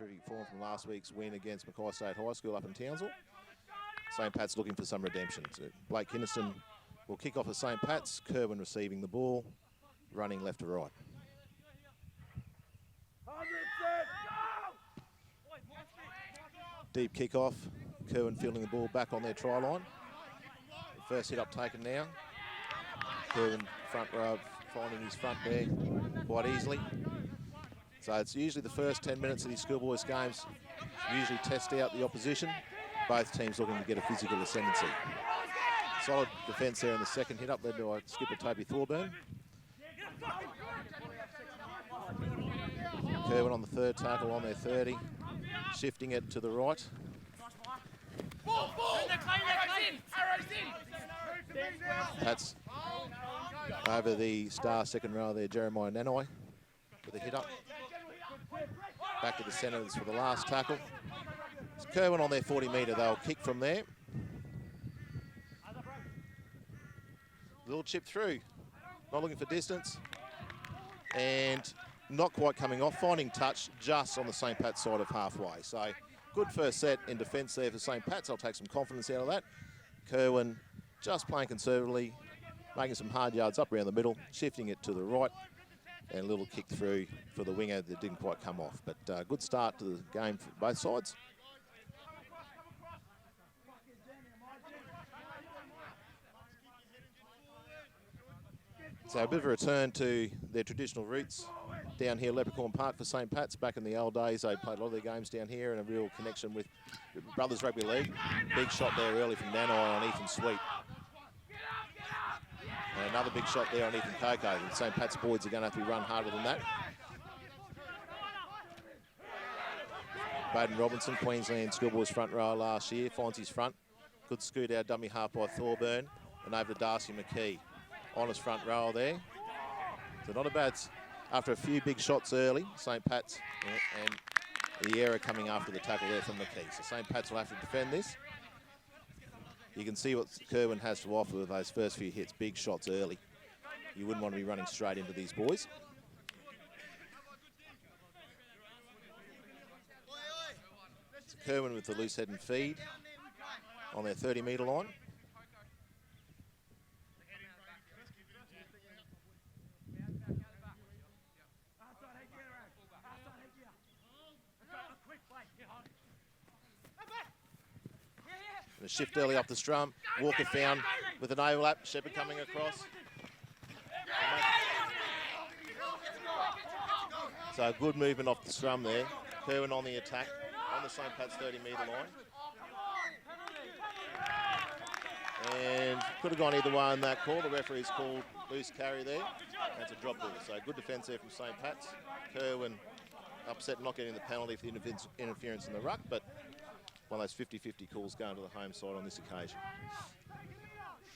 terrific form from last week's win against Mackay State High School up in Townsville. St. Pat's looking for some redemption. So Blake Kynaston will kick off at St. Pat's. Kirwan receiving the ball, running left to right. Deep kick-off. Kirwan fielding the ball back on their try line. First hit up taken now. Kirwan front row finding his front there quite easily. So it's usually the first 10 minutes of these schoolboys games usually test out the opposition. Both teams looking to get a physical ascendancy. Solid defence there in the second hit up, led by skipper Toby Thorburn. Kirwan on the third tackle on their 30, shifting it to the right. That's over the star second row there, Jeremiah Nanai with a hit up. Back to the centres for the last tackle. It's Kirwan on their 40 metre, they'll kick from there. Little chip through, not looking for distance. And not quite coming off, finding touch just on the St. Pat's side of halfway. So good first set in defence there for St. Pat's. I'll take some confidence out of that. Kirwan just playing conservatively, making some hard yards up around the middle, shifting it to the right, and a little kick through for the winger that didn't quite come off. But good start to the game for both sides. So a bit of a return to their traditional roots down here, Leprechaun Park for St. Pat's. Back in the old days, they played a lot of their games down here, and a real connection with Brothers Rugby League. Big shot there early from Nanai on Ethan Sweet. And another big shot there on Ethan Cocco. The St. Pat's boys are going to have to be run harder than that. Baden Robinson, Queensland schoolboys front row last year, finds his front. Good scoot out, dummy half by Thorburn, and over to Darcy McKie. On his front row there. So not a bad, after a few big shots early, St. Pat's and the error coming after the tackle there from McKie. So St. Pat's will have to defend this. You can see what Kirwan has to offer with those first few hits, big shots early. You wouldn't want to be running straight into these boys. So Kirwan with the loose head and feed on their 30 metre line. A shift early up the scrum. Walker found with an overlap. Shepherd coming across. So a good movement off the scrum there. Kirwan on the attack on the St. Pat's 30 metre line. And could have gone either way on that call. The referee's called loose carry there. That's a drop ball. So good defence there from St. Pat's. Kirwan upset not getting the penalty for the interference in the ruck, but one of those 50-50 calls going to the home side on this occasion.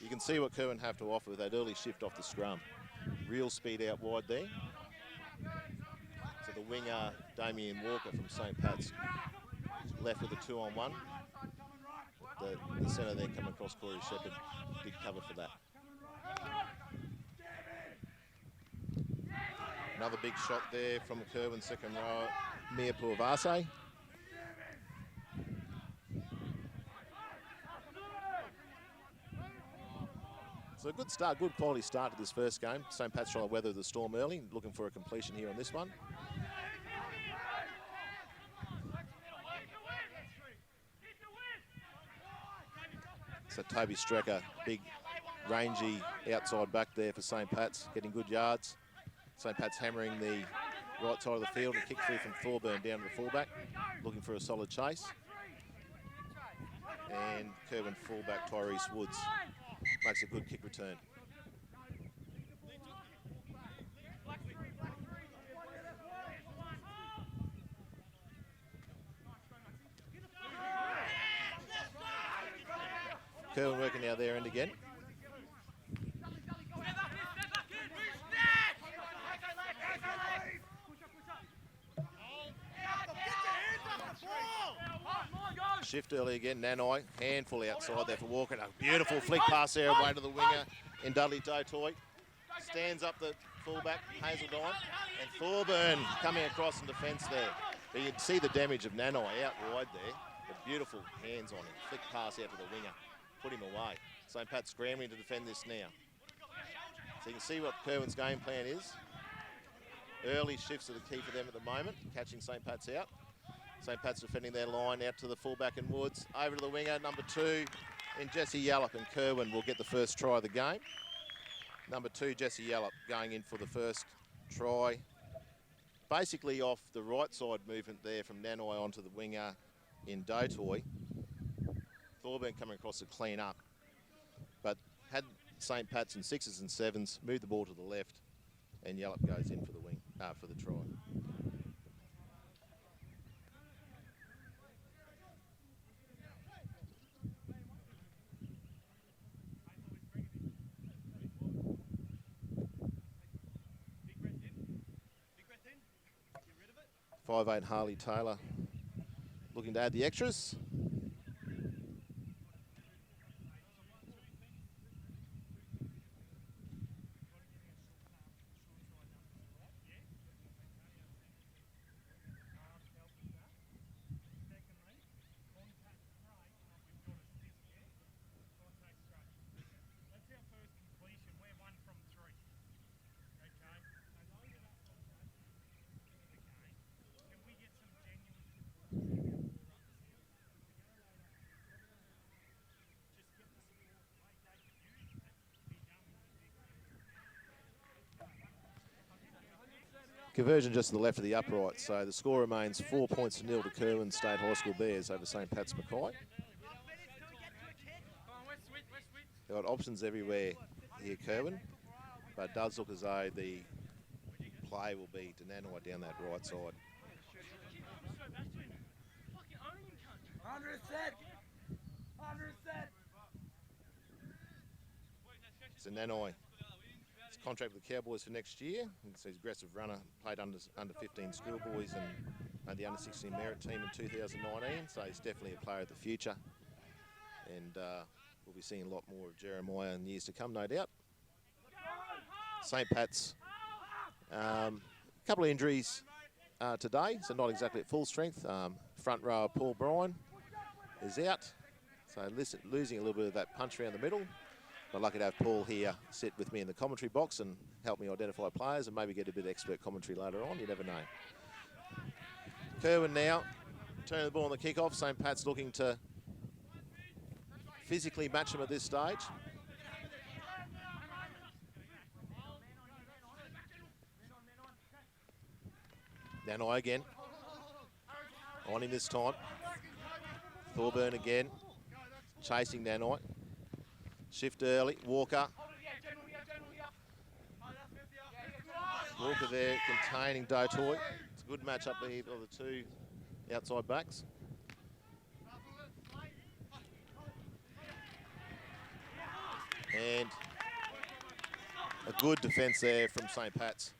You can see what Kirwan have to offer with that early shift off the scrum. Real speed out wide there. So the winger, Damien Walker from St. Pat's, left with a 2-on-1. The centre there coming across Corey Shepherd, big cover for that. Another big shot there from the Kirwan second row, Mia Pu'avase. So a good start, good quality start to this first game. St. Pat's trying to weather the storm early, looking for a completion here on this one. So Toby Strecker, big, rangy outside back there for St. Pat's, getting good yards. St. Pat's hammering the right side of the field and kick through from Thorburn down to the fullback, looking for a solid chase. And Kirwan fullback Tyreece Woods makes a good kick return. Kirwan working out their end again. Shift early again, Nanai, handful outside there for Walker. A beautiful flick pass there away to the winger in Dudley Dotoi. Stands up the fullback, Hazeldine, and Thorburn coming across in defence there. But you can see the damage of Nanai out wide there. But beautiful hands on him. Flick pass out to the winger. Put him away. St. Pat's scrambling to defend this now. So you can see what Kirwan's game plan is. Early shifts are the key for them at the moment, catching St. Pat's out. St. Pat's defending their line out to the fullback and Woods. Over to the winger, number 2, in Jesse Yallop, and Kirwan will get the first try of the game. Number 2, Jesse Yallop, going in for the first try. Basically off the right side movement there from Nanai onto the winger in Dotoi. Thorburn coming across to clean up. But had St. Pat's in 6s and 7s, moved the ball to the left, and Yallop goes in for the wing, for the try. .58 Harley Taylor looking to add the extras. Conversion just to the left of the upright, so the score remains 4 points to 0 to Kirwan State High School Bears over St. Pat's Mackay. They've got options everywhere here, Kirwan, but it does look as though the play will be to Nanai down that right side. 100%. So Nanai, his contract with the Cowboys for next year. He's an aggressive runner, played under 15 schoolboys and the under 16 merit team in 2019. So he's definitely a player of the future, and we'll be seeing a lot more of Jeremiah in years to come, no doubt. St. Pat's, a couple of injuries today, so not exactly at full strength. Front rower Paul Bryan is out, so losing a little bit of that punch around the middle. But lucky to have Paul here sit with me in the commentary box and help me identify players and maybe get a bit of expert commentary later on. You never know. Kirwan now turning the ball on the kickoff. St. Pat's looking to physically match them at this stage. Nanai again. On him this time. Thorburn again. Chasing Nanai. Shift early. Walker. Walker there containing Dotoi. It's a good match up there of the two outside backs. And a good defence there from St. Pat's,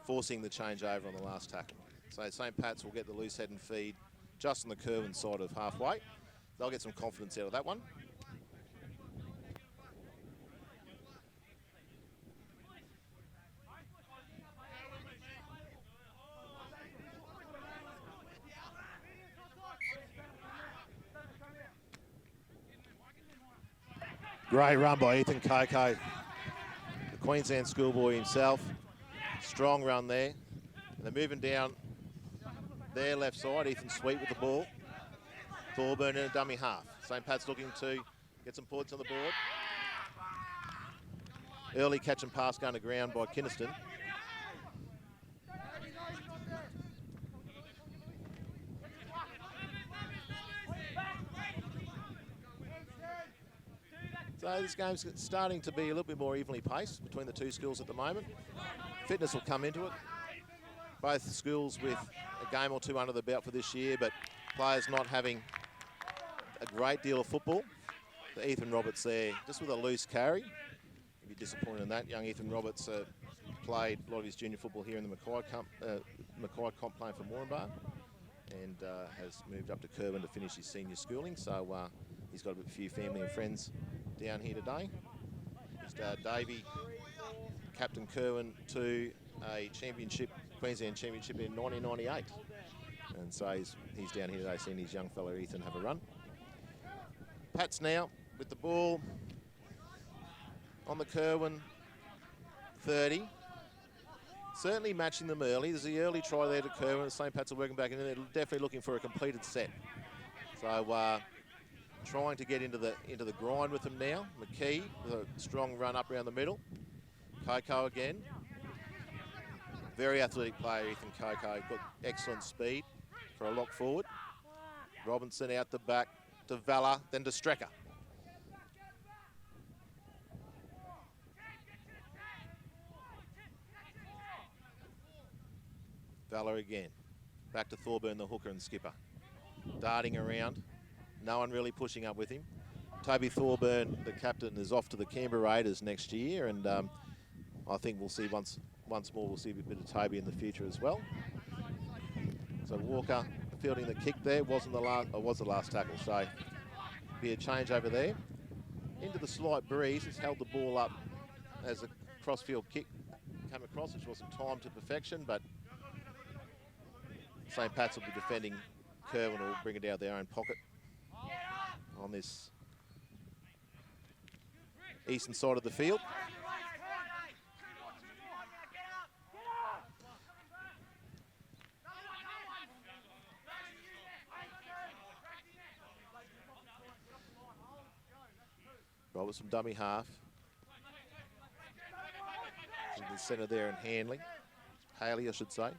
forcing the change over on the last tackle. So St. Pat's will get the loose head and feed just on the Kirwan side of halfway. They'll get some confidence out of that one. Great run by Ethan Cocco, the Queensland schoolboy himself. Strong run there. And they're moving down their left side. Ethan Sweet with the ball. Thorburn in a dummy half. St. Pat's looking to get some points on the board. Early catch and pass going to ground by Kynaston. So this game's starting to be a little bit more evenly paced between the two schools at the moment. Fitness will come into it. Both schools with a game or two under the belt for this year, but players not having a great deal of football. The Ethan Roberts there, just with a loose carry. You'd be disappointed in that. Young Ethan Roberts played a lot of his junior football here in the Mackay comp playing for Moranbah, and has moved up to Kirwan to finish his senior schooling. So he's got a few family and friends down here today. His dad, Davey, captain Kirwan to a championship, Queensland championship in 1998. And so he's down here today seeing his young fella Ethan have a run. Pats now with the ball on the Kirwan 30. Certainly matching them early. There's the early try there to Kirwan. St. Pat's are working back in, and they're definitely looking for a completed set. So trying to get into the grind with them now. McKie with a strong run up around the middle. Cocco again. Very athletic player, Ethan Cocco. Got excellent speed for a lock forward. Robinson out the back to Vella, then to Strecker. Vella again. Back to Thorburn, the hooker and skipper. Darting around. No one really pushing up with him. Toby Thorburn, the captain, is off to the Canberra Raiders next year, and I think we'll see once more, we'll see a bit of Toby in the future as well. So Walker fielding the kick there, was the last tackle, so be a change over there. Into the slight breeze, has held the ball up as a cross-field kick came across, which wasn't timed to perfection, but St. Pat's will be defending. Kirwan will bring it out of their own pocket on this eastern side of the field. Roberts from dummy half. In the centre there and Hanley. Hayley, I should say.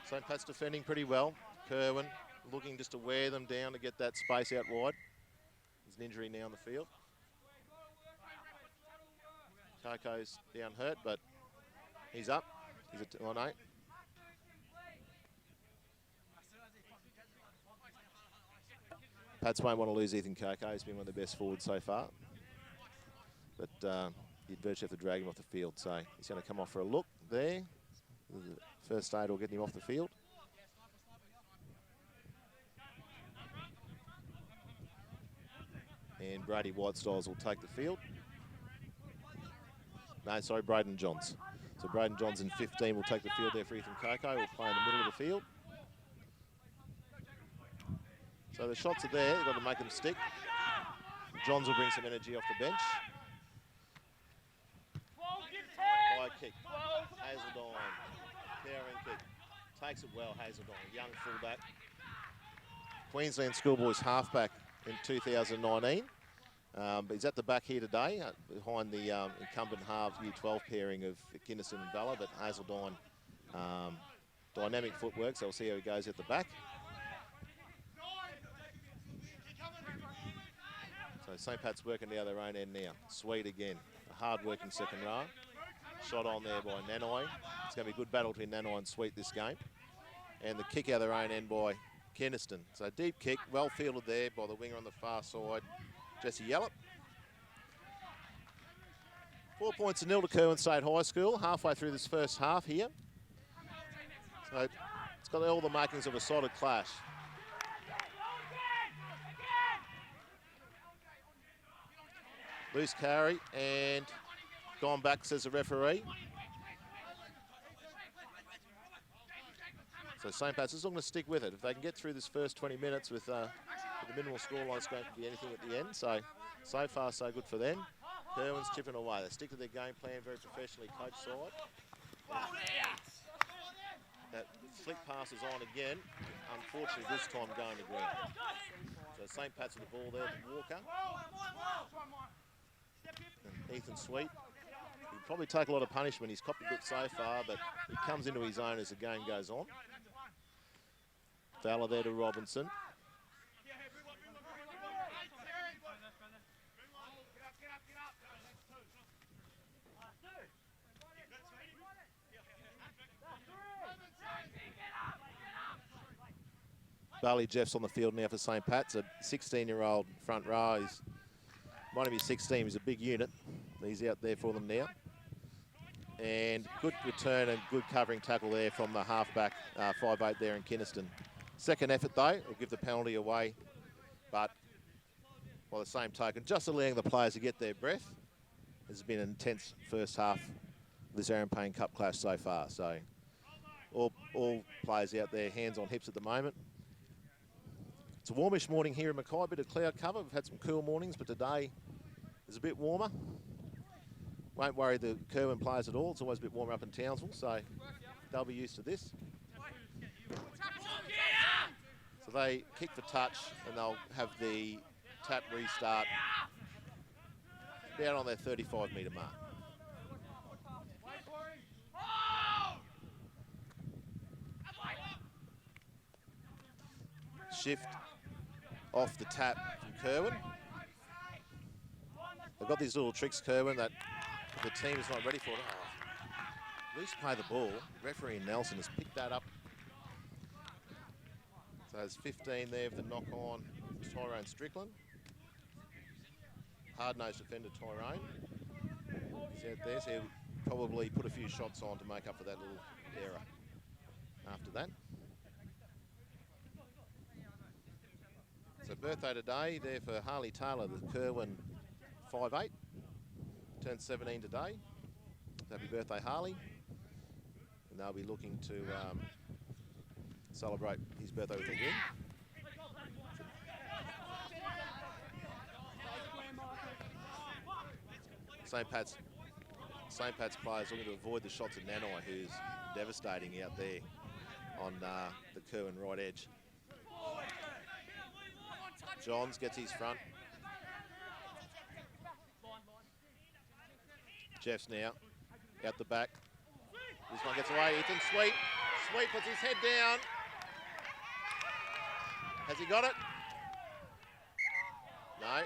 St. Pat's defending pretty well. Kirwan looking just to wear them down to get that space out wide. There's an injury now on the field. Cocco's down hurt, but he's up. He's a 1-8. Pats won't want to lose Ethan Cocco. He's been one of the best forwards so far. But you'd virtually have to drag him off the field. So he's going to come off for a look there. The first aid will get him off the field. And Brady Whitestyles will take the field. No, sorry, Brayden Johns. So Brayden Johns in 15 will take the field there for Ethan Cocco. Will play in the middle of the field. So the shots are there. They've got to make them stick. Johns will bring some energy off the bench. High kick. Hazeldine. Powering kick. Takes it well, Hazeldine. Young fullback. Queensland schoolboys halfback in 2019. But he's at the back here today, behind the incumbent halves U12 pairing of Kynaston and Vella. But Hazeldine, dynamic footwork, so we'll see how he goes at the back. So St. Pat's working down their own end now. Sweet again. A hard-working second row. Shot on there by Nanai. It's going to be a good battle between Nanai and Sweet this game. And the kick out of their own end by Kynaston. So deep kick, well fielded there by the winger on the far side, Jesse Yallop. 4 points to 0 to Kirwan State High School, halfway through this first half here. So it's got all the makings of a solid clash. Loose carry and gone back, says the referee. So St. Pat's is going to stick with it. If they can get through this first 20 minutes with the minimal scoreline, it's going to be anything at the end. So far, so good for them. Kirwan's chipping away. They stick to their game plan, very professionally coached side. That flick pass is on again. Unfortunately, this time going to ground. So St. Pat's with the ball there to Walker. And Ethan Sweet. He'll probably take a lot of punishment. He's copped a bit so far, but he comes into his own as the game goes on. Vella there to Robinson. Barley Jeff's on the field now for St. Pat's, a 16-year-old front row. He's might be 16, he's a big unit. He's out there for them now. And good return and good covering tackle there from the halfback, 5'8" there in Kynaston. Second effort though, will give the penalty away, but by the same token, just allowing the players to get their breath. It's been an intense first half this Aaron Payne Cup clash so far. So all players out there, hands on hips at the moment. It's a warmish morning here in Mackay, a bit of cloud cover. We've had some cool mornings, but today is a bit warmer. Won't worry the Kirwan players at all. It's always a bit warmer up in Townsville, so they'll be used to this. So they kick for touch, and they'll have the tap restart down on their 35-metre mark. Shift off the tap from Kirwan. They've got these little tricks, Kirwan, that the team is not ready for. At least play the ball. Referee Nelson has picked that up. So there's 15 there for the knock on Tyrone Strickland. Hard-nosed defender Tyrone. He's out there, so he'll probably put a few shots on to make up for that little error after that. So birthday today there for Harley Taylor, the Kirwan 5'8". Turned 17 today. Happy birthday, Harley. And they'll be looking to celebrate his birthday with a win. St. Pat's players looking to avoid the shots of Nanai, who's devastating out there on the Kirwan right edge. Johns gets his front. Jeff's now out the back. This one gets away. Ethan Sweet. Sweet puts his head down. Has he got it? No.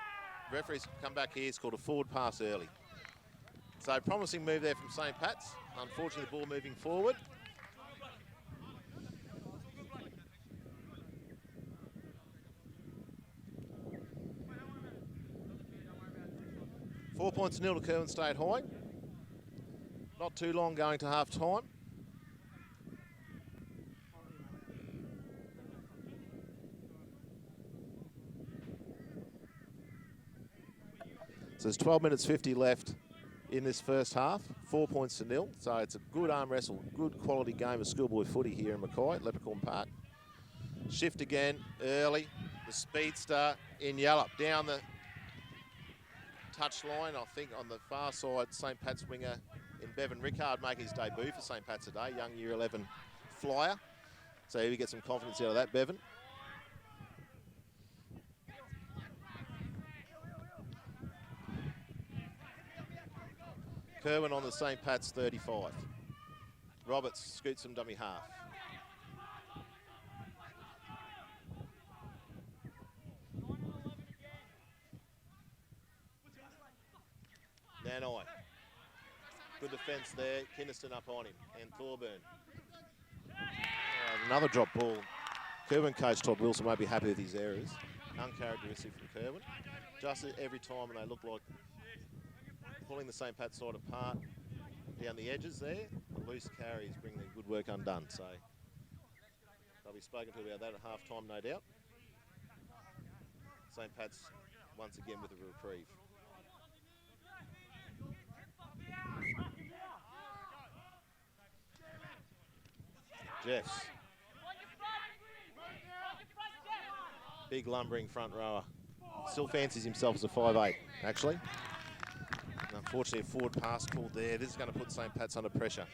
Referee's come back here. He's called a forward pass early. So promising move there from St. Pat's. Unfortunately, the ball moving forward. Four points 0 to Kirwan State High. Not too long going to half time. So there's 12 minutes 50 left in this first half. 4 points to 0. So it's a good arm wrestle, good quality game of schoolboy footy here in Mackay at Leprechaun Park. Shift again early. The speedster in Yallop down the touch line. I think on the far side, St. Pat's winger in Bevan Rickard making his debut for St. Pat's today. Young Year 11 flyer. So we get some confidence out of that, Bevan. Kirwan on the St. Pat's 35. Roberts scoots some dummy half. Nanai. Good defence there. Kynaston up on him. And Thorburn. Another drop ball. Kirwan coach Todd Wilson won't be happy with his errors. Uncharacteristic from Kirwan. Just every time when they look like pulling the St. Pat's side apart down the edges there, the loose carries bring their good work undone. So they'll be spoken to about that at half time, no doubt. St. Pat's once again with a reprieve. Jeffs. Big lumbering front rower. Still fancies himself as a 5'8", actually. Unfortunately, a forward pass called there. This is going to put St. Pat's under pressure.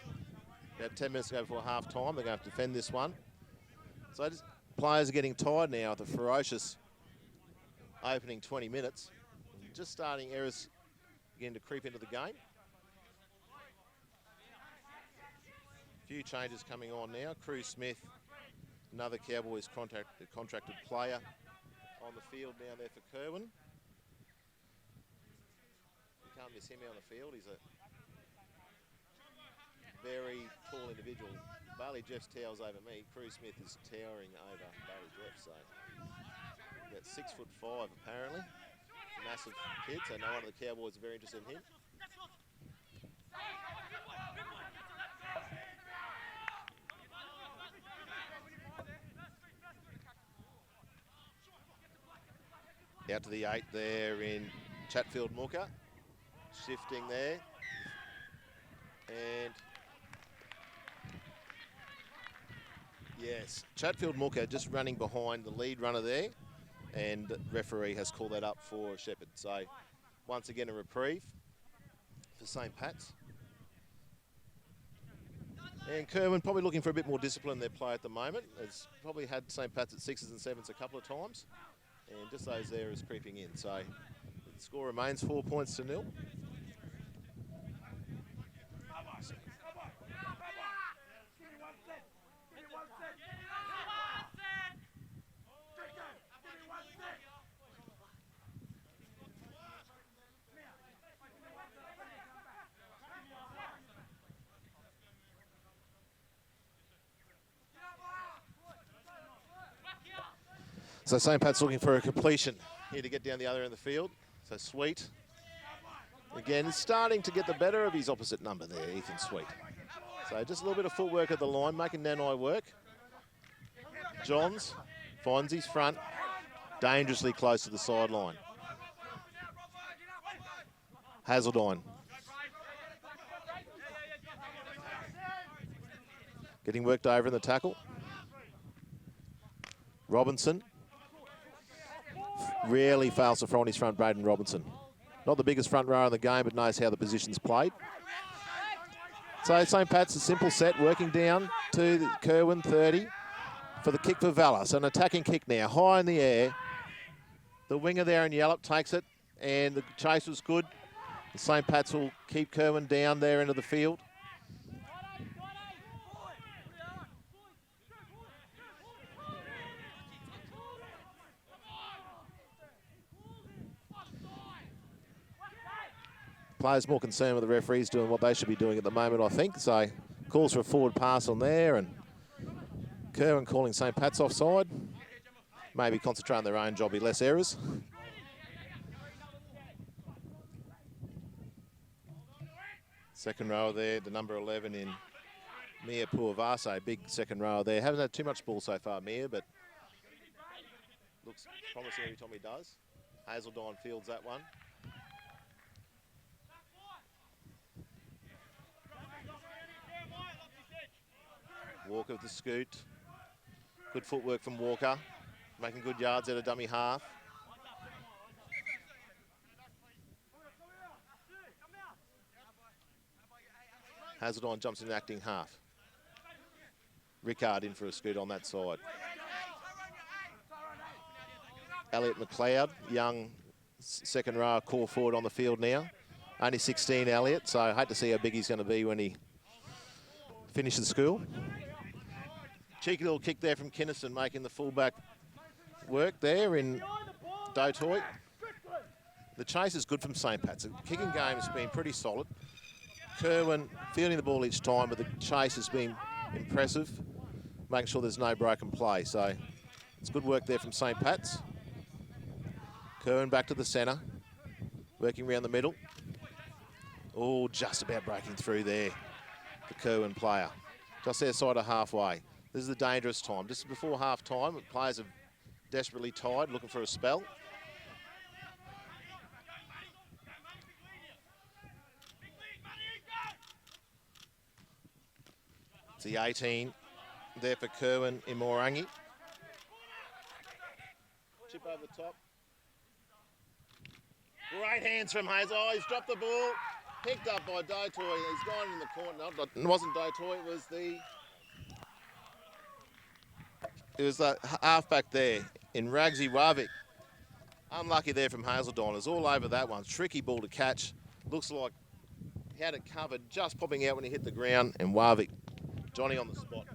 About 10 minutes to go before half time. They're going to have to defend this one. So players are getting tired now at the ferocious opening 20 minutes. Just starting errors again to creep into the game. A few changes coming on now. Cruz Smith, another Cowboys contracted player on the field down there for Kirwan. You can't miss him out on the field. He's a very tall individual. Bailey Jeff's towers over me. Cruz Smith is towering over Bailey Jeff. So about 6'5" apparently. Massive kid, so no one of the Cowboys are very interested in him. Out to the 8 there in Chatfield-Mooka. Shifting there. And yes, Chatfield-Mooka just running behind the lead runner there, and the referee has called that up for Shepherd. So once again, a reprieve for St. Pat's. And Kirwan probably looking for a bit more discipline in their play at the moment. It's probably had St. Pat's at 6s and 7s a couple of times, and just those errors creeping in. So the score remains 4 points to 0. So St. Pat's looking for a completion here to get down the other end of the field. So Sweet, again, is starting to get the better of his opposite number there, Ethan Sweet. So just a little bit of footwork at the line, making Nanai work. Johns finds his front, dangerously close to the sideline. Hazeldine. Getting worked over in the tackle. Robinson. Rarely fails to throw on his front, Baden Robinson. Not the biggest front rower in the game, but knows how the position's played. So St. Pat's a simple set, working down to the Kirwan 30 for the kick for Vella. So an attacking kick now, high in the air. The winger there in Yallop takes it, and the chase was good. The St. Pat's will keep Kirwan down there into the field. Players more concerned with the referees doing what they should be doing at the moment, I think. So calls for a forward pass on there, and Kirwan calling St. Pat's offside. Maybe concentrate on their own job, be less errors. Second row there, the number 11 in Mia Pu'avase, big second row there. Hasn't had too much ball so far, Mia, but looks promising every time he does. Hazeldine fields that one. Walker with the scoot. Good footwork from Walker. Making good yards out of dummy half. Hazeldine jumps in acting half. Rickard in for a scoot on that side. Elliot McLeod, young second row core forward on the field now. Only 16, Elliot, so I hate to see how big he's going to be when he finishes school. Cheeky little kick there from Kynaston, making the fullback work there in Dotoi. The chase is good from St. Pat's. The kicking game has been pretty solid. Kirwan fielding the ball each time, but the chase has been impressive, making sure there's no broken play. So it's good work there from St. Pat's. Kirwan back to the centre, working around the middle. Oh, just about breaking through there, the Kirwan player. Just their side of halfway. This is the dangerous time. Just before half time, players are desperately tired, looking for a spell. It's the 18 there for Kirwan in Maurangi. Chip over the top. Great hands from Hayes. Oh, he's dropped the ball. Picked up by Dotoi. He's gone in the corner. No, it wasn't Dotoi, it was the halfback there in Ragarive Wavik. Unlucky there from Hazeldine. It's all over that one. Tricky ball to catch. Looks like he had it covered, just popping out when he hit the ground, and Wavik, Johnny on the spot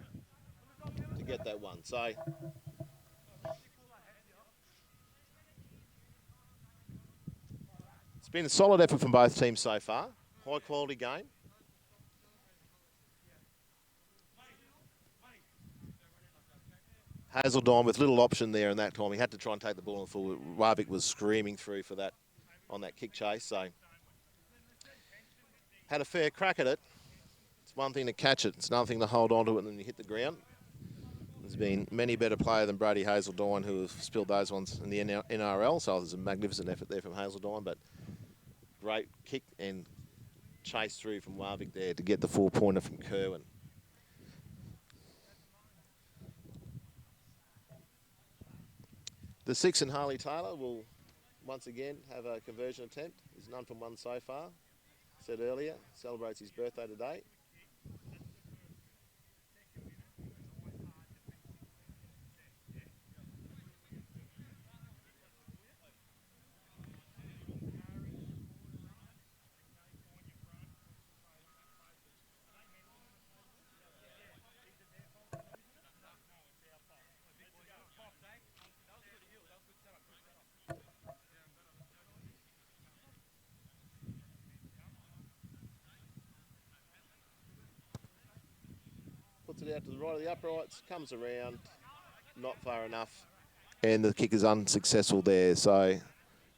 to get that one. So it's been a solid effort from both teams so far. High quality game. Hazeldine with little option there in that time. He had to try and take the ball on full. Wavik was screaming through for that on that kick chase. So had a fair crack at it. It's one thing to catch it. It's another thing to hold on to it and then you hit the ground. There's been many better player than Brady Hazeldine who have spilled those ones in the NRL. So there's a magnificent effort there from Hazeldine, but great kick and chase through from Wavik there to get the 4-pointer from Kirwan. The 6 and Harley Taylor will once again have a conversion attempt. There's none from one so far. Said earlier, celebrates his birthday today. Puts it out to the right of the uprights, comes around, not far enough, and the kick is unsuccessful there. So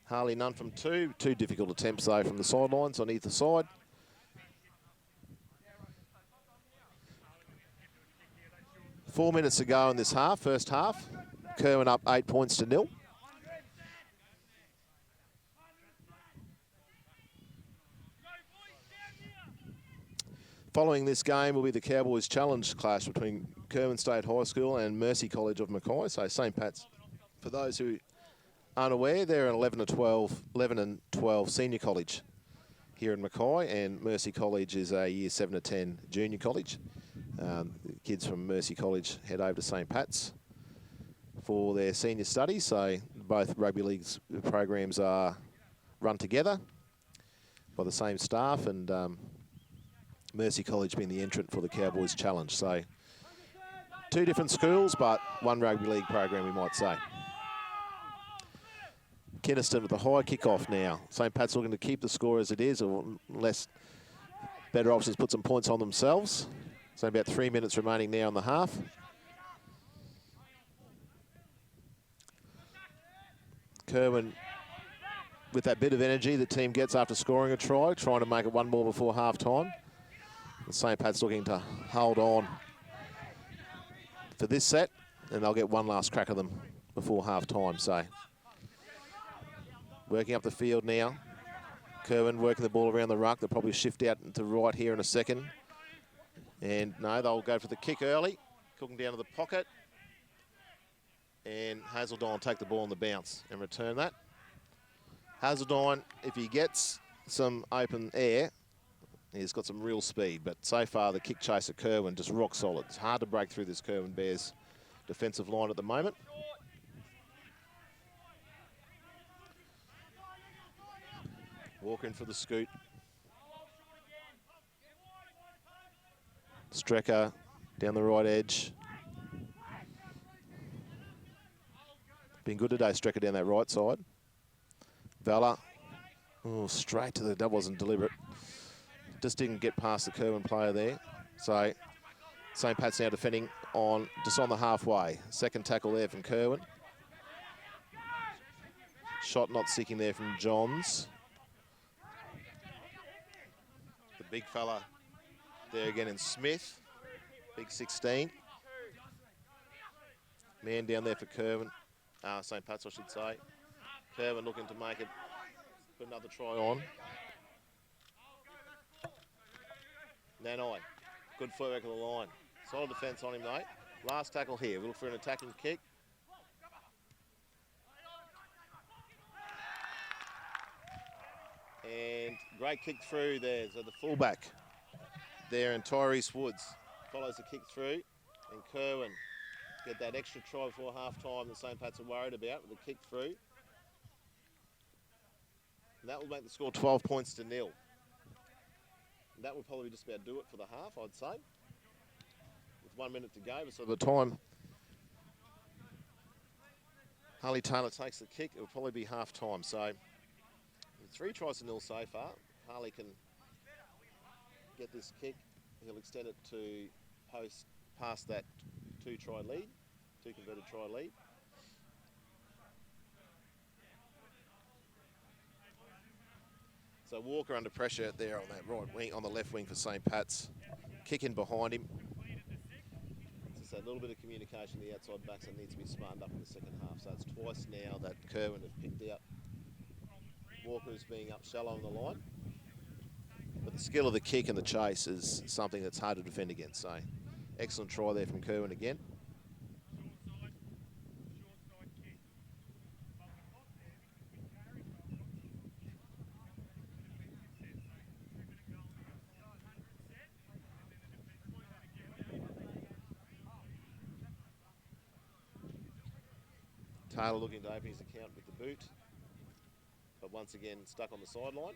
Harley none from two. Two difficult attempts though from the sidelines on either side. Four minutes to go in this half, first half. Kirwan up 8 points to 0. Following this game will be the Cowboys Challenge clash between Kirwan State High School and Mercy College of Mackay. So St. Pat's, for those who aren't aware, they're an 11 and 12 senior college here in Mackay, and Mercy College is a year 7 to 10 junior college. The kids from Mercy College head over to St. Pat's for their senior studies. So both rugby league programs are run together by the same staff, and Mercy College being the entrant for the Cowboys Challenge. So two different schools, but one rugby league program, we might say. Kynaston with a high kick-off now. St. Pat's looking to keep the score as it is, or unless better options put some points on themselves. So about 3 minutes remaining now in the half. Kirwan, with that bit of energy the team gets after scoring a try, trying to make it one more before half-time. St. Pat's looking to hold on for this set, and they'll get one last crack of them before half-time. So working up the field now. Kirwan working the ball around the ruck. They'll probably shift out to right here in a second. And no, they'll go for the kick early. Cooking down to the pocket. And Hazeldine will take the ball on the bounce and return that. Hazeldine, if he gets some open air, he's got some real speed, but so far the kick chase at Kirwan just rock solid. It's hard to break through this Kirwan Bears defensive line at the moment. Walker in for the scoot. Strecker down the right edge. Been good today, Strecker down that right side. Vella, oh, straight to the, that wasn't deliberate. Just didn't get past the Kirwan player there. So St. Pat's now defending on just on the halfway. Second tackle there from Kirwan. Shot not sticking there from Johns. The big fella there again in Smith. Big 16. Man down there for Kirwan. St. Pat's, I should say. Kirwan looking to make it, put another try on. Nanai, good footwork on the line. Solid defence on him, mate. Last tackle here. We look for an attacking kick. And great kick through there. So the fullback there, and Tyreece Woods follows the kick through. And Kirwan get that extra try before half-time that St. Pat's are worried about with the kick through. And that will make the score 12 points to 0. That will probably just about do it for the half, I'd say. With 1 minute to go, so by the time Harley Taylor takes the kick, it will probably be half-time. So 3 tries to 0 so far. Harley can get this kick. He'll extend it to past that 2 converted try lead. So Walker under pressure there on that right wing, on the left wing for St. Pat's. Kick in behind him. Just a little bit of communication to the outside backs that needs to be smartened up in the second half. So it's twice now that Kirwan have picked out Walker as being up shallow on the line. But the skill of the kick and the chase is something that's hard to defend against. So excellent try there from Kirwan again. Taylor looking to open his account with the boot, but once again stuck on the sideline.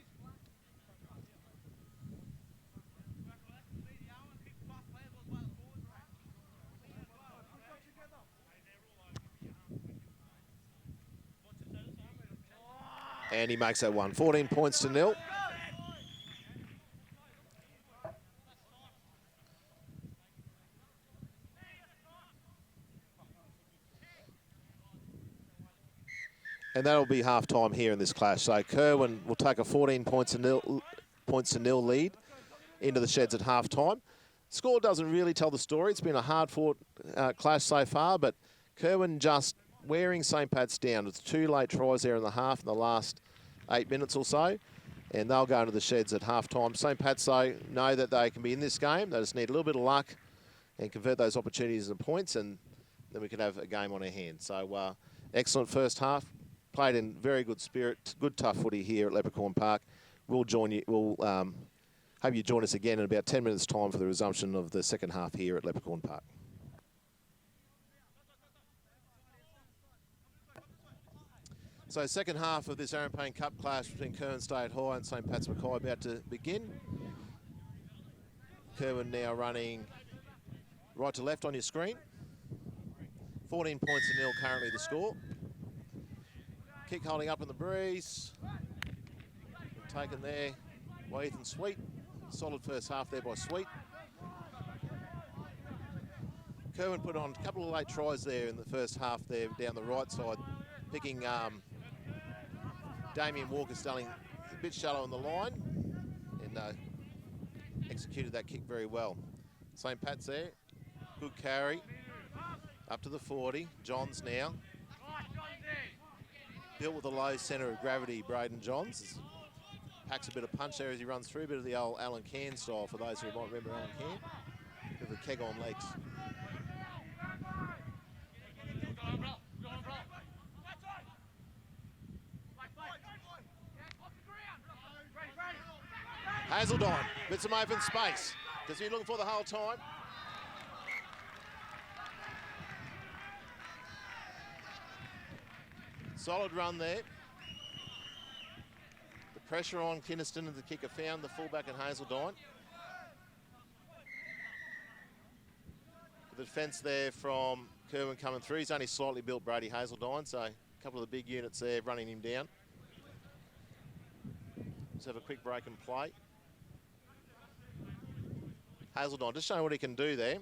And he makes that one. 14 points to 0. And that'll be half-time here in this clash. So Kirwan will take a 14 points to nil lead into the sheds at half-time. Score doesn't really tell the story. It's been a hard-fought clash so far, but Kirwan just wearing St. Pat's down. It's 2 late tries there in the half in the last 8 minutes or so, and they'll go into the sheds at half-time. St. Pat's, though, know that they can be in this game. They just need a little bit of luck and convert those opportunities into points, and then we can have a game on our hands. So excellent first half. Played in very good spirit, good tough footy here at Leprechaun Park. We'll join you. We'll hope you join us again in about 10 minutes' time for the resumption of the second half here at Leprechaun Park. So second half of this Aaron Payne Cup clash between Kirwan State High and St. Pat's McKie about to begin. Kirwan now running right to left on your screen. 14 points to 0 currently the score. Kick holding up in the breeze. Taken there by Ethan Sweet. Solid first half there by Sweet. Kirwan put on a couple of late tries there in the first half there down the right side, picking Damien Walker standing a bit shallow on the line and executed that kick very well. St. Pat's there. Good carry. Up to the 40. Johns now. Built with a low centre of gravity, Brayden Johns. Packs a bit of punch there as he runs through, a bit of the old Alan Cairn style for those who might remember Alan Cairn. With the keg on legs. Hazeldine, with some open space. Does he looking for the whole time? Solid run there. The pressure on Kynaston and the kicker found the fullback and Hazeldine. The defence there from Kirwan coming through. He's only slightly built Brady Hazeldine, so a couple of the big units there running him down. Let's have a quick break and play. Hazeldine just showing what he can do there.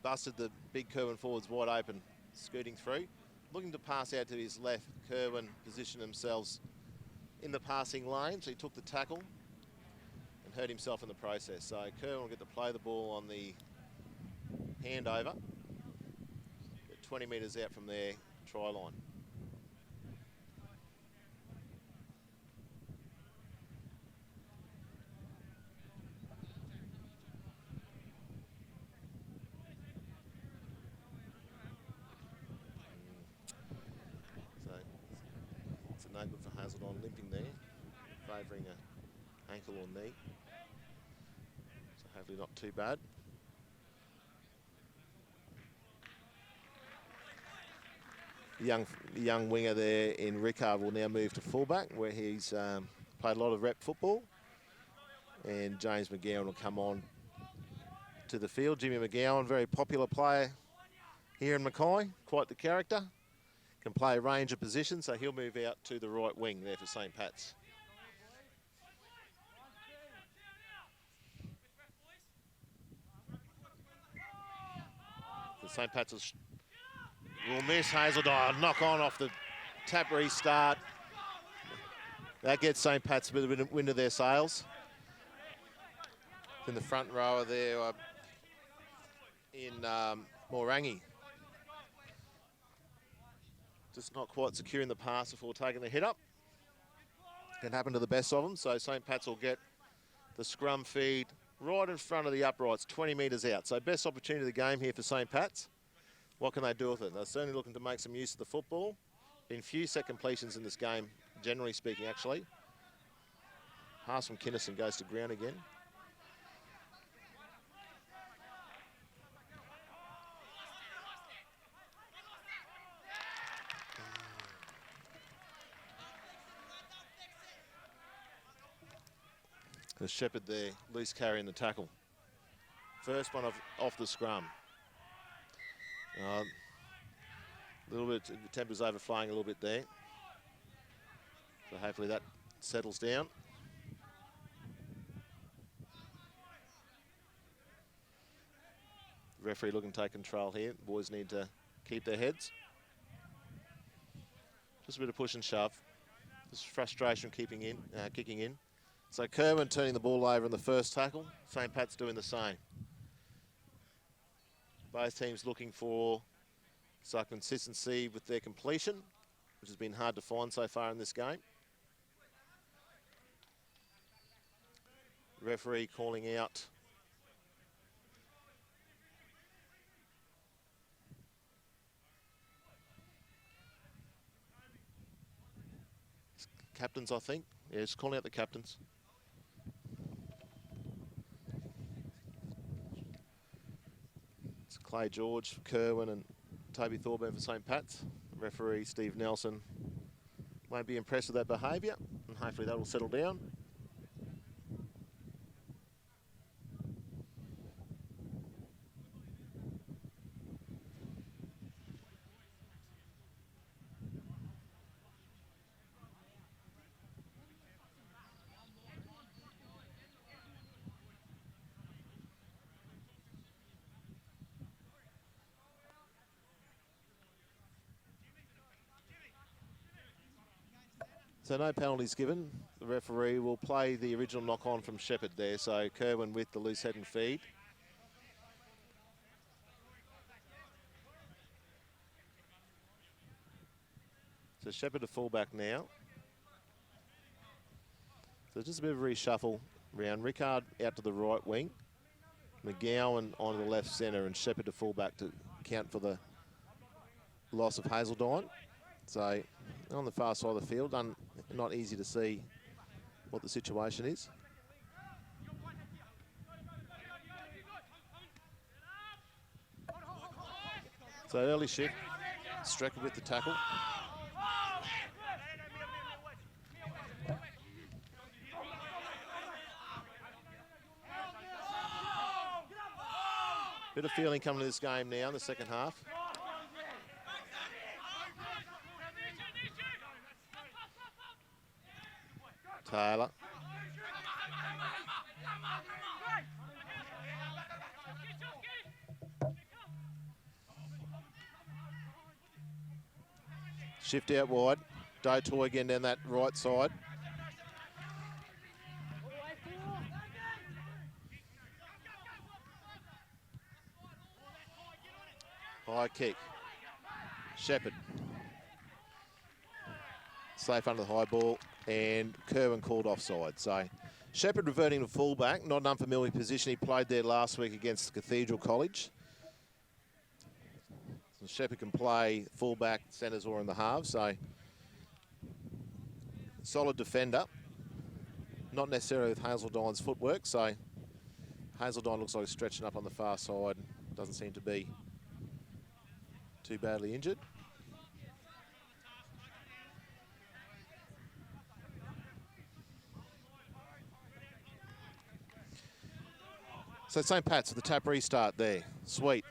Busted the big Kirwan forwards wide open, scooting through. Looking to pass out to his left, Kirwan positioned themselves in the passing lane, so he took the tackle and hurt himself in the process. So Kirwan will get to play the ball on the handover. 20 metres out from their try line. No good for Hazeldine, limping there, favouring an ankle or knee. So hopefully not too bad. The young winger there in Rickard will now move to fullback, where he's played a lot of rep football. And James McGowan will come on to the field. Jimmy McGowan, very popular player here in Mackay, quite the character. Can play a range of positions, so he'll move out to the right wing there for St. Pat's. The St. Pat's will miss Hazeldine. Knock on off the tap restart. That gets St. Pat's a bit of wind of their sails. In the front rower there in Maurangi. Just not quite securing the pass before taking the hit up. Can happen to the best of them, so St. Pat's will get the scrum feed right in front of the uprights, 20 metres out. So best opportunity of the game here for St. Pat's. What can they do with it? They're certainly looking to make some use of the football. Been few set completions in this game, generally speaking, actually. Pass from Kynaston goes to ground again. The Shepherd there, loose carry in the tackle. First one off the scrum. A little bit, the temper's overflowing a little bit there. So hopefully that settles down. Referee looking to take control here. The boys need to keep their heads. Just a bit of push and shove. Just frustration kicking in. So Kirwan turning the ball over in the first tackle. St. Pat's doing the same. Both teams looking for some consistency with their completion, which has been hard to find so far in this game. Referee calling out captains, I think. Yeah, just calling out the captains. It's Clay George, Kirwan and Toby Thorburn for St. Pat's. Referee Steve Nelson won't be impressed with that behaviour, and hopefully that will settle down. So no penalties given. The referee will play the original knock-on from Shepherd there. So Kirwan with the loose head and feed. So Shepherd to fullback now. So just a bit of a reshuffle around. Rickard out to the right wing. McGowan onto the left centre and Shepherd to fullback to account for the loss of Hazeldine. So on the far side of the field, not easy to see what the situation is. So early shift, Strecker with the tackle. Bit of feeling coming to this game now in the second half. Taylor. Shift out wide. Dotoi again down that right side. High kick. Shepherd. Safe under the high ball. And Kirwan called offside. So Shepherd reverting to fullback, not an unfamiliar position. He played there last week against Cathedral College. So Shepherd can play fullback, centres or in the halves. So solid defender. Not necessarily with Hazeldine's footwork. So Hazeldine looks like he's stretching up on the far side. Doesn't seem to be too badly injured. So St. Pat's with the tap restart there. Sweet.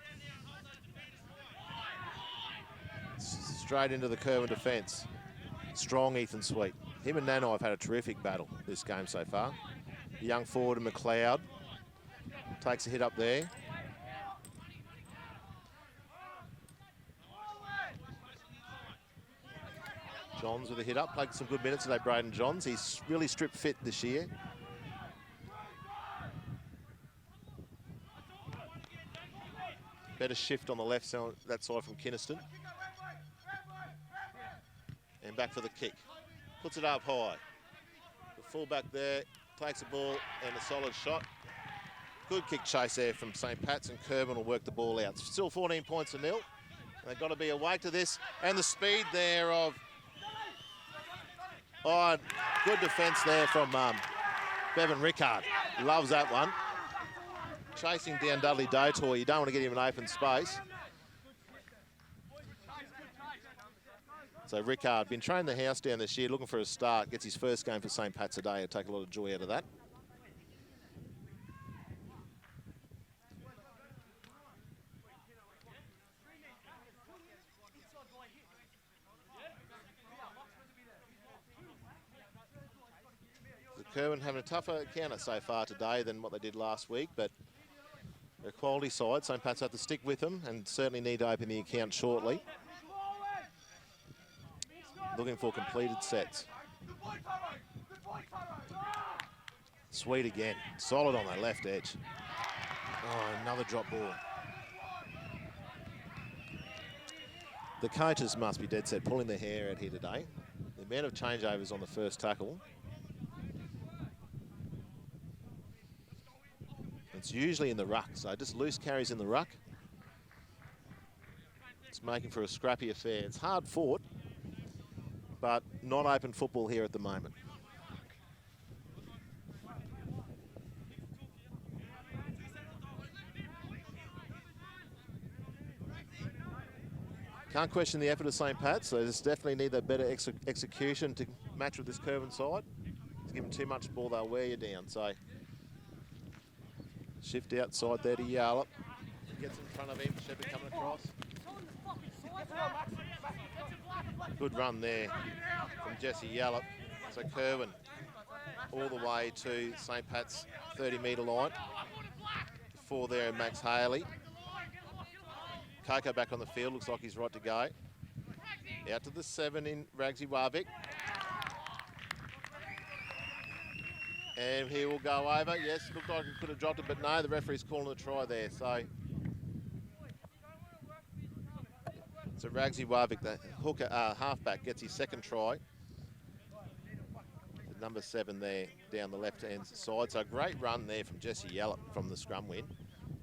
Straight into the Kirwan defence. Strong Ethan Sweet. Him and Nano have had a terrific battle this game so far. The young forward and McLeod takes a hit up there. Johns with a hit up. Played some good minutes today, Brayden Johns. He's really stripped fit this year. Better shift on the left side, that side from Kynaston. And back for the kick. Puts it up high. The fullback there takes the ball and a solid shot. Good kick chase there from St. Pat's, and Kirwan will work the ball out. Still 14 points to nil. They've got to be awake to this. And the speed there of... Oh, good defence there from Bevan Rickard. Loves that one. Chasing down Dudley Dotoi. You don't want to get him in open space. So Rickard, been training the house down this year, looking for a start. Gets his first game for St. Pat's today. He'll take a lot of joy out of that. Kirwan having a tougher encounter so far today than what they did last week, but they're a quality side. St. Pat's have to stick with them and certainly need to open the account shortly. Looking for completed sets. Sweet again. Solid on that left edge. Oh, another drop ball. The coaches must be dead set pulling their hair out here today. The amount of changeovers on the first tackle. It's usually in the ruck, so just loose carries in the ruck. It's making for a scrappy affair. It's hard fought, but not open football here at the moment. Can't question the effort of St. Pat's, so they just definitely need that better execution to match with this Kirwan side. If you give them too much ball, they'll wear you down. So shift outside there to Yallop. Gets in front of him, Shepherd coming across. Good run there from Jesse Yallop. So Kirwan all the way to St. Pat's 30-metre line. Four there, Max Hayley. Cocco back on the field, looks like he's right to go. Out to the 7 in Ragarive Wavik. And he will go over. Yes, looked like he could have dropped it, but no, the referee's calling a try there. So Ragarive Wavik, the hooker, halfback, gets his second try. Number 7 there down the left-hand side. So a great run there from Jesse Yallop from the scrum win.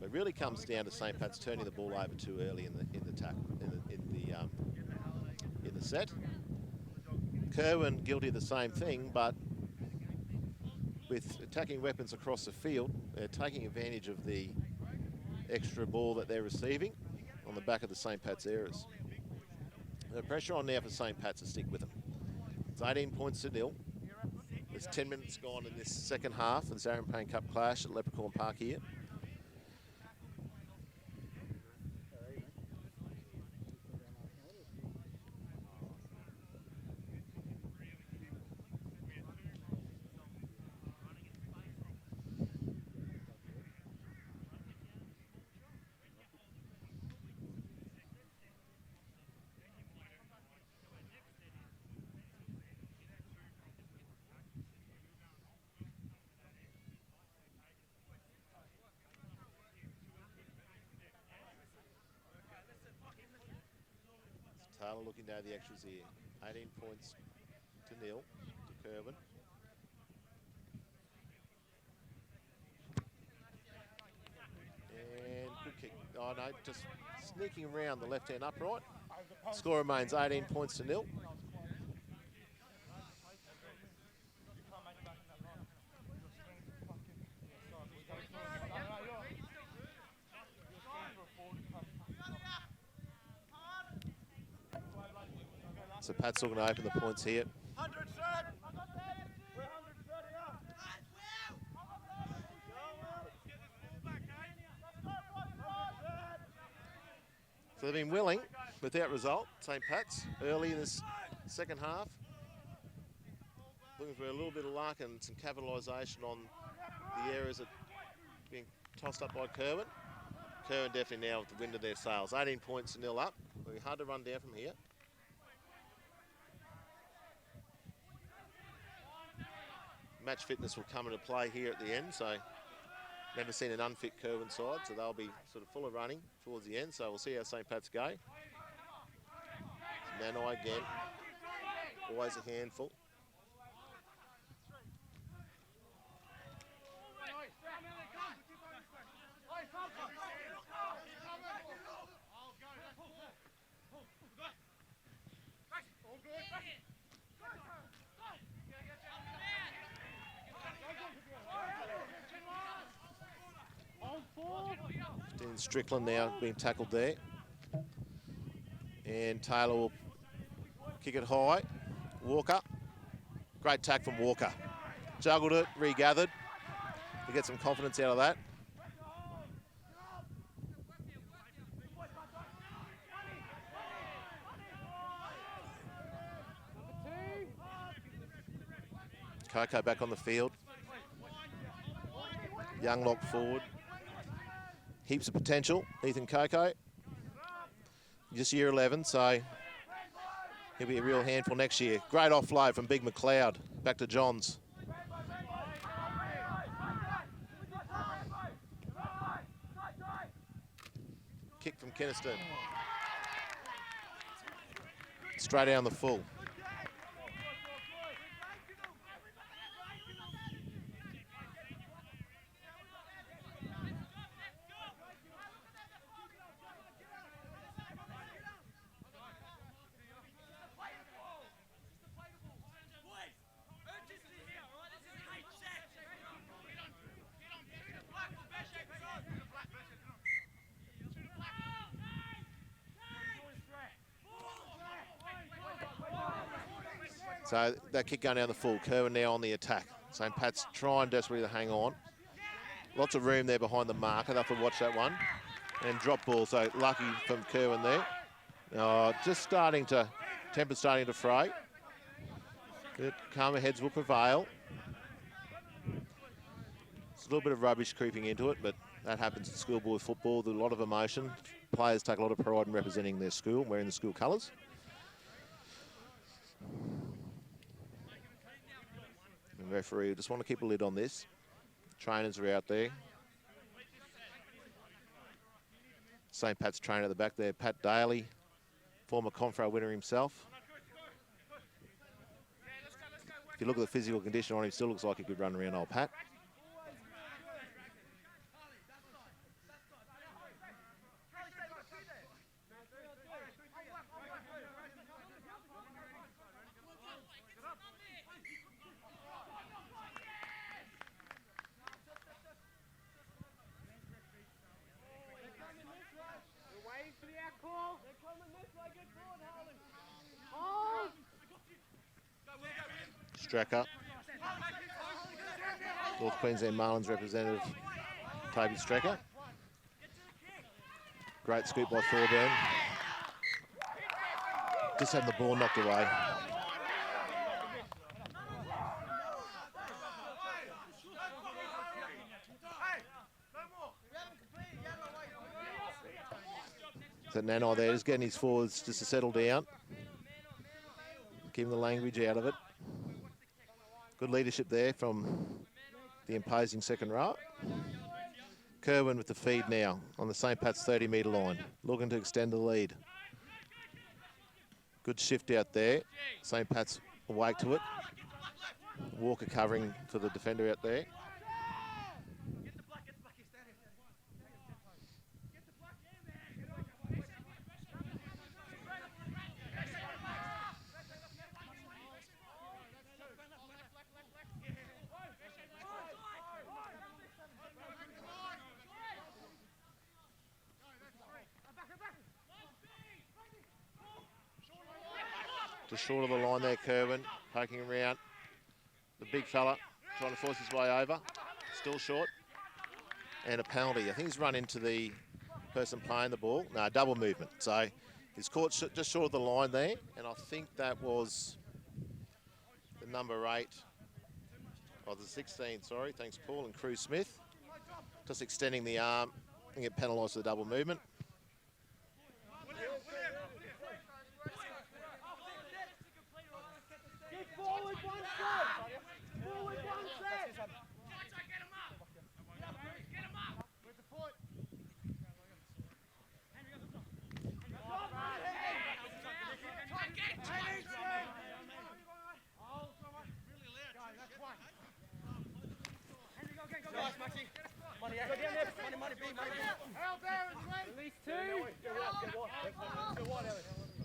But it really comes down to St. Pat's turning the ball over too early in the set. Kirwan guilty of the same thing, but with attacking weapons across the field, they're taking advantage of the extra ball that they're receiving on the back of the St. Pat's errors. The pressure on now for St. Pat's to stick with them. It's 18 points to nil. There's 10 minutes gone in this second half of the Zarin Payne Cup clash at Leprechaun Park here. Taylor looking down the extras here. 18 points to nil to Kirwan. And good kick. Oh no, just sneaking around the left-hand upright. Score remains 18 points to nil. So Pat's looking to open the points here. So they've been willing, without result, St. Pat's, early in this second half. Looking for a little bit of luck and some capitalisation on the errors that are being tossed up by Kirwan. Kirwan definitely now with the wind of their sails. 18 points to nil up. It'll be hard to run down from here. Match fitness will come into play here at the end, so never seen an unfit Kirwan side, so they'll be sort of full of running towards the end, so we'll see how St. Pat's go. Manihi again, always a handful. And Strickland now being tackled there. And Taylor will kick it high. Walker. Great tack from Walker. Juggled it, regathered. To get some confidence out of that. Cocco back on the field. Young lock forward. Heaps of potential, Ethan Cocco. Just year 11, so he'll be a real handful next year. Great offload from Big McLeod. Back to Johns. Kick from Kynaston. Straight down the full. So that kick going down the full. Kirwan now on the attack. St. Pat's trying desperately to hang on. Lots of room there behind the marker. They'll have to watch that one. And drop ball, so lucky from Kirwan there. Just starting to, temper starting to fray. But calmer heads will prevail. There's a little bit of rubbish creeping into it, but that happens in schoolboy football. There's a lot of emotion. Players take a lot of pride in representing their school, wearing the school colours. And referee, just want to keep a lid on this. Trainers are out there. St. Pat's trainer at the back there, Pat Daly, former Confro winner himself. If you look at the physical condition on him, still looks like he could run around old Pat. Strecker. North Queensland Marlins representative Toby Strecker. Great scoop by Thorburn. Just had the ball knocked away. So Nano there is getting his forwards just to settle down. Keeping the language out of it. Good leadership there from the imposing second row. Kirwan with the feed now on the St. Pat's 30-metre line, looking to extend the lead. Good shift out there. St. Pat's awake to it. Walker covering for the defender out there. Just short of the line there, Kirwan, poking around. The big fella trying to force his way over. Still short. And a penalty. I think he's run into the person playing the ball. No, double movement. So he's caught just short of the line there. And I think that was the number 8. Oh, the 16, sorry. Thanks, Paul. And Cruz Smith. Just extending the arm and get penalised for the double movement.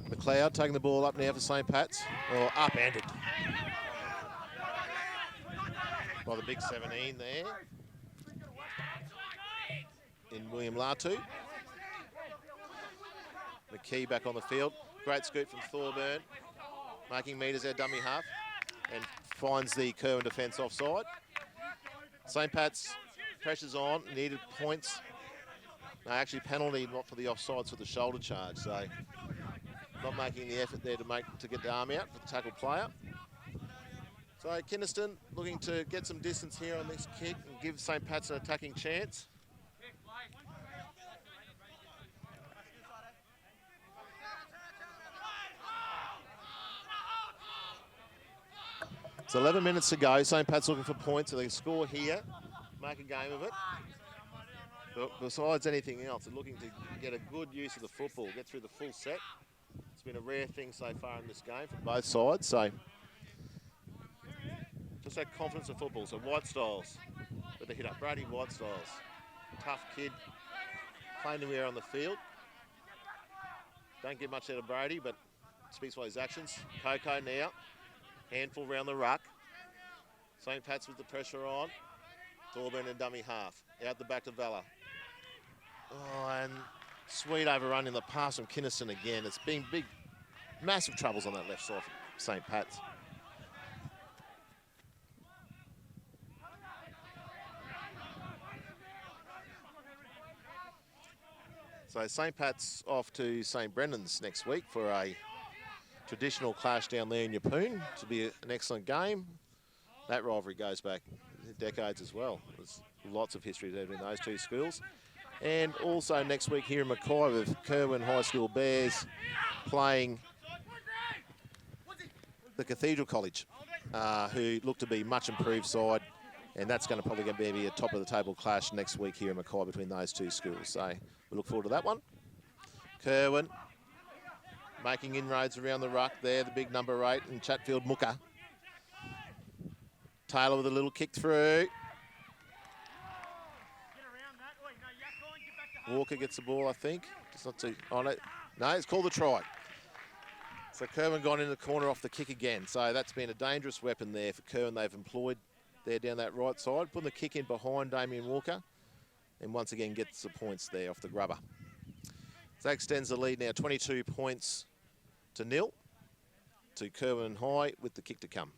McLeod taking the ball up now for St. Pat's, or upended by the big 17 there. in William Latu. McKie back on the field. Great scoop from Thorburn, making metres their dummy half, and finds the Kirwan defence offside. St. Pat's pressure's on, needed points. No, actually penalty, not for the offsides, for the shoulder charge. So not making the effort there to get the arm out for the tackle player. So Kynaston looking to get some distance here on this kick and give St. Pat's an attacking chance. It's 11 minutes to go. St. Pat's looking for points, so they can score here, make a game of it. But besides anything else, they're looking to get a good use of the football, get through the full set. It's been a rare thing so far in this game from both sides. So just that confidence of football. So Whitestyles with the hit up. Brady Whitestyles, tough kid, playing to air on the field. Don't get much out of Brady, but speaks by his actions. Cocco now, handful round the ruck. St. Pat's with the pressure on. Thorburn and dummy half. Out the back to Vella. Oh, and sweet overrun in the pass from Kynaston again. It's been big, massive troubles on that left side for St. Pat's. So St. Pat's off to St. Brendan's next week for a traditional clash down there in Yeppoon. To be an excellent game. That rivalry goes back decades as well. There's lots of history there between those two schools. And also next week here in Mackay with Kirwan High School Bears playing the Cathedral College, who look to be much improved side. And that's going to probably be a top of the table clash next week here in Mackay between those two schools. So we look forward to that one. Kirwan making inroads around the ruck there, the big number 8, and Chatfield-Mooka. Taylor with a little kick through. Walker gets the ball, I think. Just not too on it. No, it's called a try. So Kirwan gone in the corner off the kick again. So that's been a dangerous weapon there for Kirwan. They've employed there down that right side. Putting the kick in behind Damien Walker. And once again gets the points there off the grubber. So that extends the lead now 22 points to 0 to Kirwan High with the kick to come.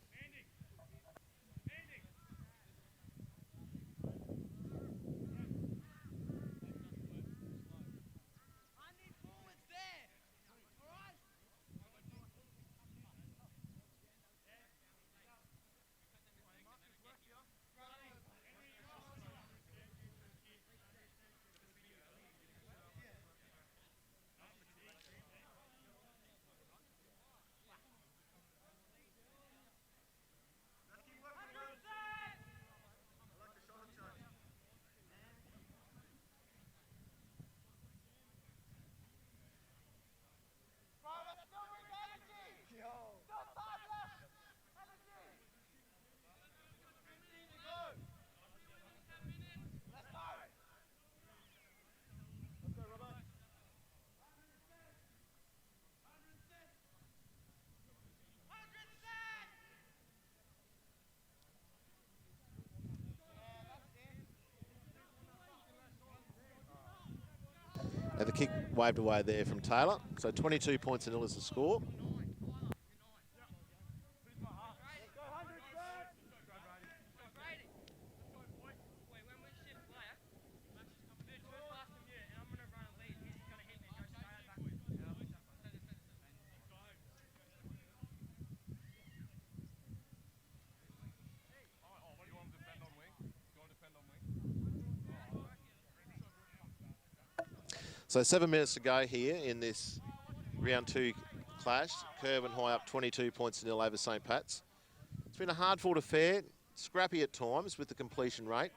And the kick waved away there from Taylor. So 22 points to 0 is the score. So 7 minutes to go here in this round 2 clash. Kirwan High up 22 points to 0 over St. Pat's. It's been a hard-fought affair, scrappy at times with the completion rate.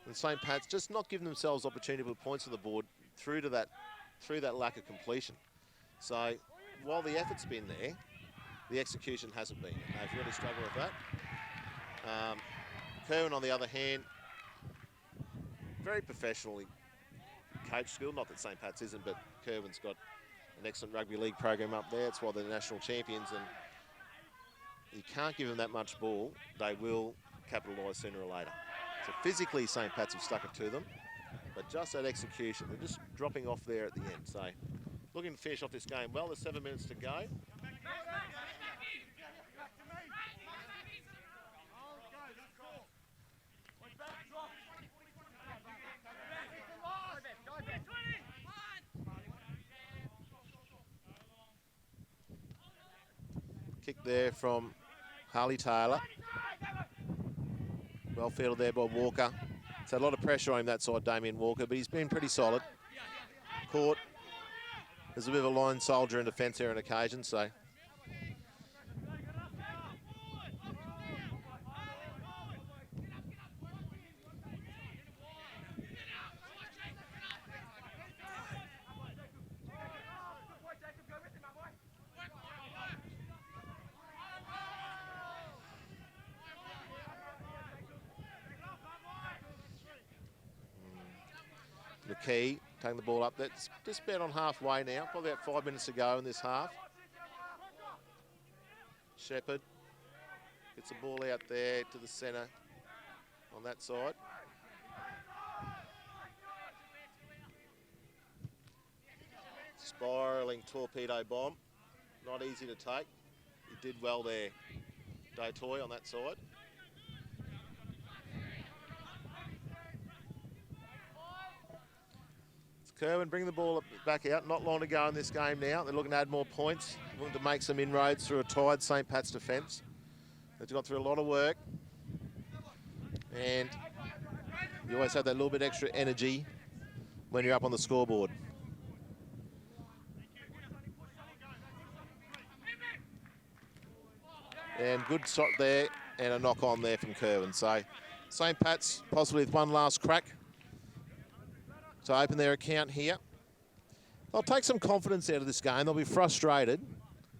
And St. Pat's just not giving themselves opportunity to put points on the board through that lack of completion. So while the effort's been there, the execution hasn't been. They've really struggled with that. Kirwan, on the other hand, very professionally coach school. Not that St. Pat's isn't, but Kirwan's got an excellent rugby league program up there. That's why they're national champions, and you can't give them that much ball. They will capitalise sooner or later. So physically, St. Pat's have stuck it to them. But just that execution, they're just dropping off there at the end. So looking to finish off this game well. There's 7 minutes to go. Kick there from Harley Taylor. Well fielded there by Walker. It's had a lot of pressure on him that side, Damien Walker, but he's been pretty solid. Caught. There's a bit of a lone soldier in defence here on occasion, so. McKie taking the ball up. That's just about on halfway now. Probably about 5 minutes to go in this half. Shepherd gets the ball out there to the centre on that side. Spiralling torpedo bomb. Not easy to take. He did well there. Dotoi on that side. Kirwan bring the ball back out. Not long to go in this game now. They're looking to add more points. Looking to make some inroads through a tired St. Pat's defence. They've got through a lot of work. And you always have that little bit extra energy when you're up on the scoreboard. And good shot there and a knock on there from Kirwan. So St. Pat's possibly with one last crack to open their account here. They'll take some confidence out of this game. They'll be frustrated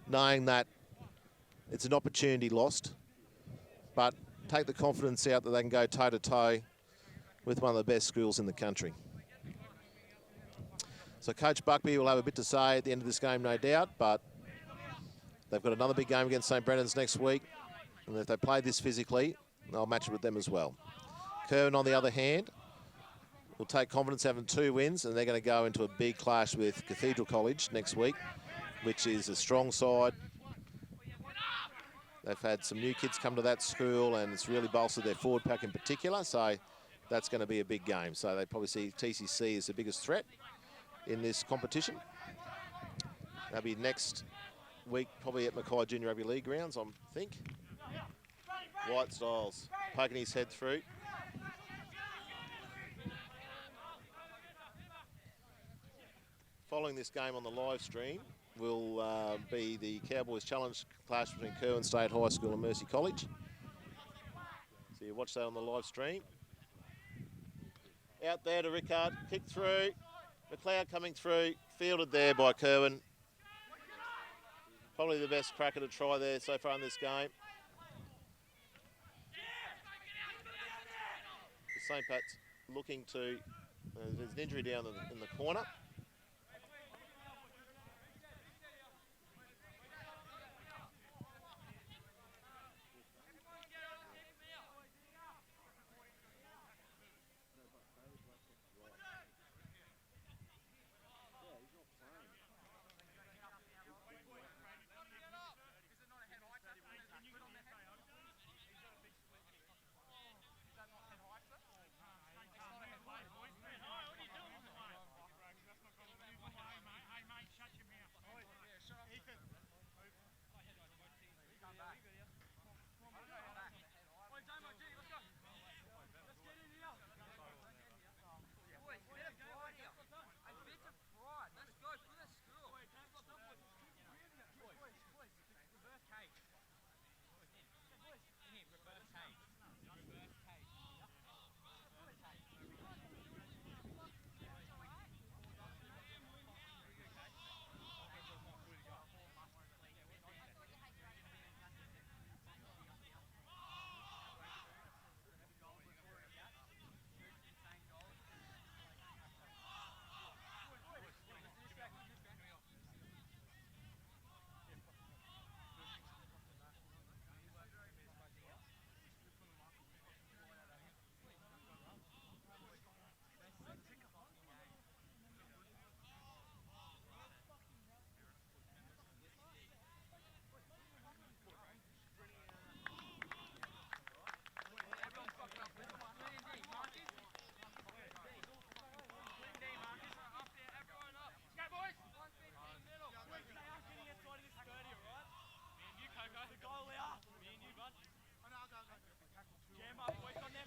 knowing that it's an opportunity lost, but take the confidence out that they can go toe-to-toe with one of the best schools in the country. So Coach Buckby will have a bit to say at the end of this game, no doubt, but they've got another big game against St. Brennan's next week, and if they play this physically, they'll match it with them as well. Kirwan, on the other hand, will take confidence having 2 wins, and they're going to go into a big clash with Cathedral College next week, which is a strong side. They've had some new kids come to that school, and it's really bolstered their forward pack in particular, so that's going to be a big game. So they probably see TCC as the biggest threat in this competition. They'll be next week probably at Mackay Junior Rugby League grounds, I think. Whitestyles poking his head through. Following this game on the live stream will be the Cowboys Challenge clash between Kirwan State High School and Mercy College. So you watch that on the live stream. Out there to Rickard, kick through. McLeod coming through, fielded there by Kirwan. Probably the best cracker to try there so far in this game. St. Pat's looking to, there's an injury down in the corner.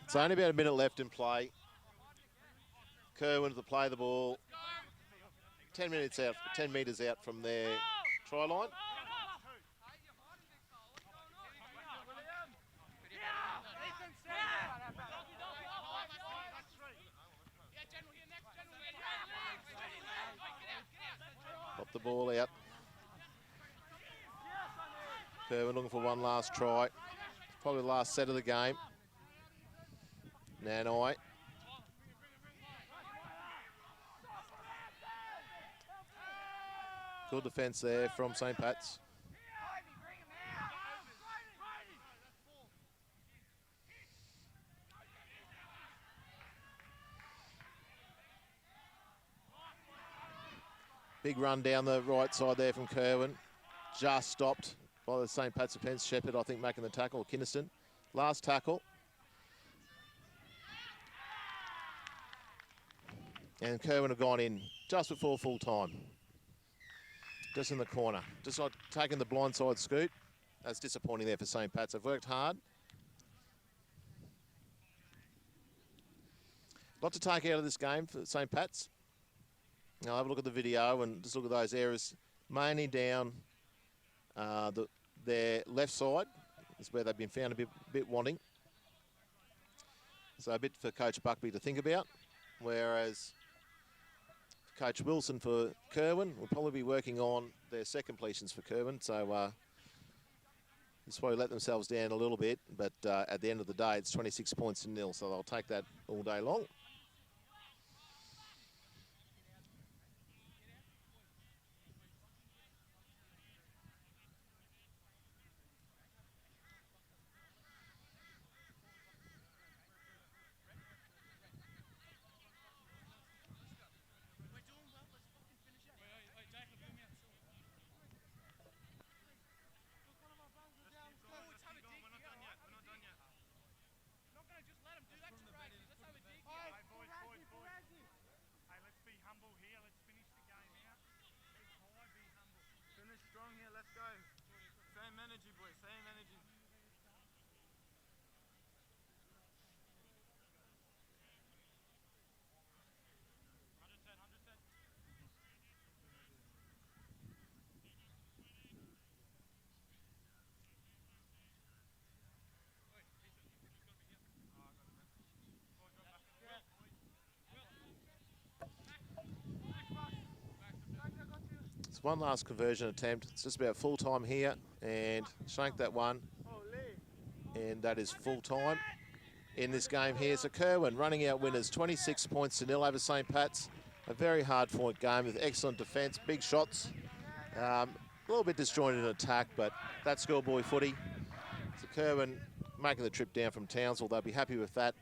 It's only about a minute left in play. Kirwan to play the ball. 10 minutes out, 10 metres out from their try line. Pop the ball out. Kirwan looking for one last try. Probably the last set of the game. Nanai. Good defence there from St. Pat's. Big run down the right side there from Kirwan. Just stopped by the St. Pat's defence. Shepherd, I think, making the tackle, or Kynaston. Last tackle. And Kirwan have gone in just before full time. Just in the corner. Just like taking the blindside scoot. That's disappointing there for St. Pat's. They've worked hard. Lot to take out of this game for St. Pat's. Now have a look at the video and just look at those errors. Mainly down their left side. Is where they've been found a bit wanting. So a bit for Coach Buckby to think about. Whereas Coach Wilson for Kirwan will probably be working on their set completions for Kirwan. So this probably let themselves down a little bit. But at the end of the day, it's 26 points to 0. So they'll take that all day long. One last conversion attempt. It's just about full time here, and shank that one, and that is full time in this game here. So Kirwan running out winners, 26 points to 0 over St. Pat's. A very hard fought game with excellent defence, big shots, a little bit disjointed in attack, but that's schoolboy footy. So Kirwan making the trip down from Townsville. They'll be happy with that.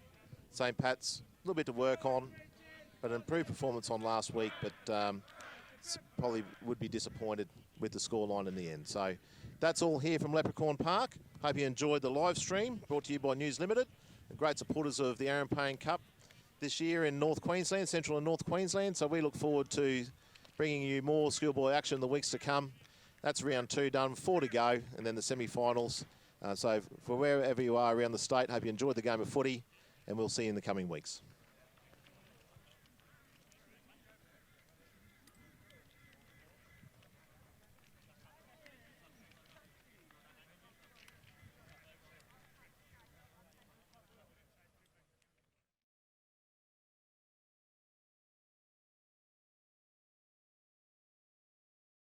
St. Pat's a little bit to work on, but an improved performance on last week, but probably would be disappointed with the scoreline in the end. So that's all here from Leprechaun Park. Hope you enjoyed the live stream brought to you by News Limited, great supporters of the Aaron Payne Cup this year in North Queensland, Central and North Queensland. So we look forward to bringing you more schoolboy action in the weeks to come. That's round 2 done, 4 to go, and then the semi-finals. So for wherever you are around the state, hope you enjoyed the game of footy, and we'll see you in the coming weeks.